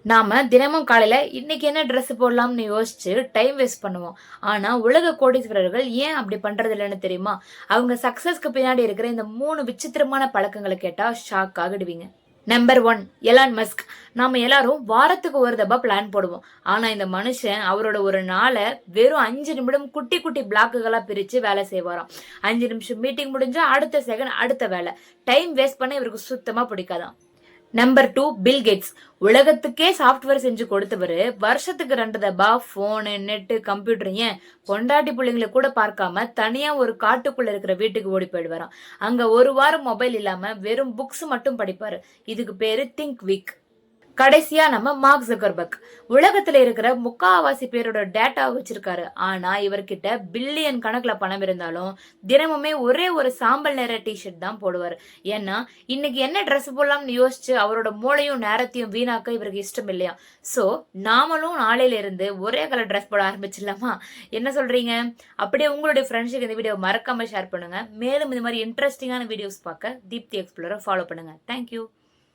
நாம தினமும் காலையில இன்னைக்கு என்ன ட்ரெஸ் போடலாம்னு யோசிச்சு டைம் வேஸ்ட் பண்ணுவோம். ஆனா உலக கோடீஸ்வரர்கள் ஏன் அப்படி பண்றது இல்லைன்னு தெரியுமா? அவங்க சக்சஸ்க்கு பின்னாடி இருக்கிற இந்த 3 விசித்திரமான பழக்கங்களை கேட்டா ஷாக் ஆகிடுவீங்க. Number 1, Elon Musk. நாம எல்லாரும் வாரத்துக்கு ஒரு தடவை பிளான் போடுவோம். ஆனா இந்த மனுஷன் அவரோட ஒரு நாளை வெறும் 5 நிமிடம் குட்டி குட்டி பிளாக்குகளா பிரிச்சு வேலை செய்வாராம். 5 நிமிஷம் மீட்டிங் முடிஞ்சா அடுத்த செகண்ட் அடுத்த வேலை. டைம் வேஸ்ட் பண்ண இவருக்கு சுத்தமா பிடிக்காதாம். Number 2, Bill Gates. உலகத்துக்கே சாஃப்ட்வேர் செஞ்சு கொடுத்தவரு வருஷத்துக்கு 2 தபா போனு, நெட்டு, கம்ப்யூட்டர் ஏன் பொண்டாட்டி பிள்ளைங்களை கூட பார்க்காம தனியா ஒரு காட்டுக்குள்ள இருக்கிற வீட்டுக்கு ஓடி போயிடுவாராம். அங்க ஒரு வாரம் மொபைல் இல்லாம வெறும் புக்ஸ் மட்டும் படிப்பாரு. இதுக்கு பேரு திங்க் வீக். கடைசியா நம்ம மார்க் ஜக்கர்பர்க். உலகத்துல இருக்கிற முக்காவாசி பேரோட டேட்டா வச்சிருக்காரு. ஆனா இவர்கிட்ட பில்லியன் கணக்குல பணம் இருந்தாலும் தினமுமே ஒரே ஒரு சாம்பல் நிற டிஷர்ட் தான் போடுவாரு. ஏன்னா இன்னைக்கு என்ன ட்ரெஸ் போடலாம்னு யோசிச்சு அவரோட மூளையும் நேரத்தையும் வீணாக்க இவருக்கு இஷ்டம் இல்லையா. சோ நாமளும் நாளையில இருந்து ஒரே கலர் ட்ரெஸ் போட ஆரம்பிச்சிடலாமா? என்ன சொல்றீங்க? அப்படியே உங்களுடைய ஃப்ரெண்ட்ஸுக்கு இந்த வீடியோ மறக்காம ஷேர் பண்ணுங்க. மேலும் இந்த மாதிரி இன்ட்ரெஸ்டிங்கான வீடியோஸ் பார்க்க தீப்தி எக்ஸ்ப்ளோரை ஃபாலோ பண்ணுங்க. தேங்க்யூ.